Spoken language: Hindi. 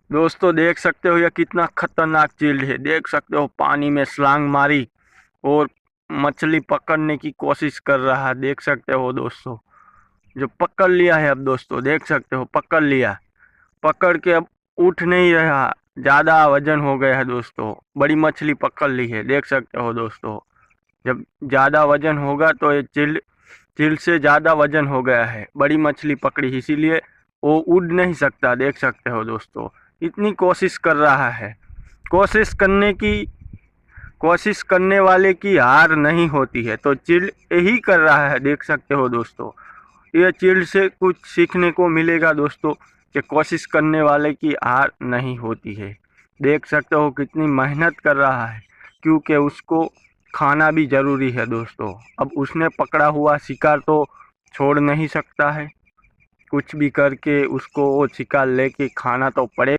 दोस्तों देख सकते हो यह कितना खतरनाक चील है। देख सकते हो पानी में छलांग मारी और मछली पकड़ने की कोशिश कर रहा है। देख सकते हो दोस्तों, जो पकड़ लिया है। अब दोस्तों देख सकते हो पकड़ लिया, पकड़ के अब उठ नहीं रहा, ज्यादा वजन हो गया है दोस्तों। बड़ी मछली पकड़ ली है। देख सकते हो दोस्तों, जब ज्यादा वजन होगा तो ये चील चील से ज्यादा वजन हो गया है, बड़ी मछली पकड़ी इसीलिए वो उड़ नहीं सकता। देख सकते हो दोस्तों, इतनी कोशिश कर रहा है। कोशिश करने की कोशिश करने वाले की हार नहीं होती है, तो चील यही कर रहा है। देख सकते हो दोस्तों, यह चील से कुछ सीखने को मिलेगा दोस्तों, कि कोशिश करने वाले की हार नहीं होती है। देख सकते हो कितनी मेहनत कर रहा है, क्योंकि उसको खाना भी जरूरी है दोस्तों। अब उसने पकड़ा हुआ शिकार तो छोड़ नहीं सकता है, कुछ भी करके उसको वो शिकार लेके खाना तो पड़ेगा।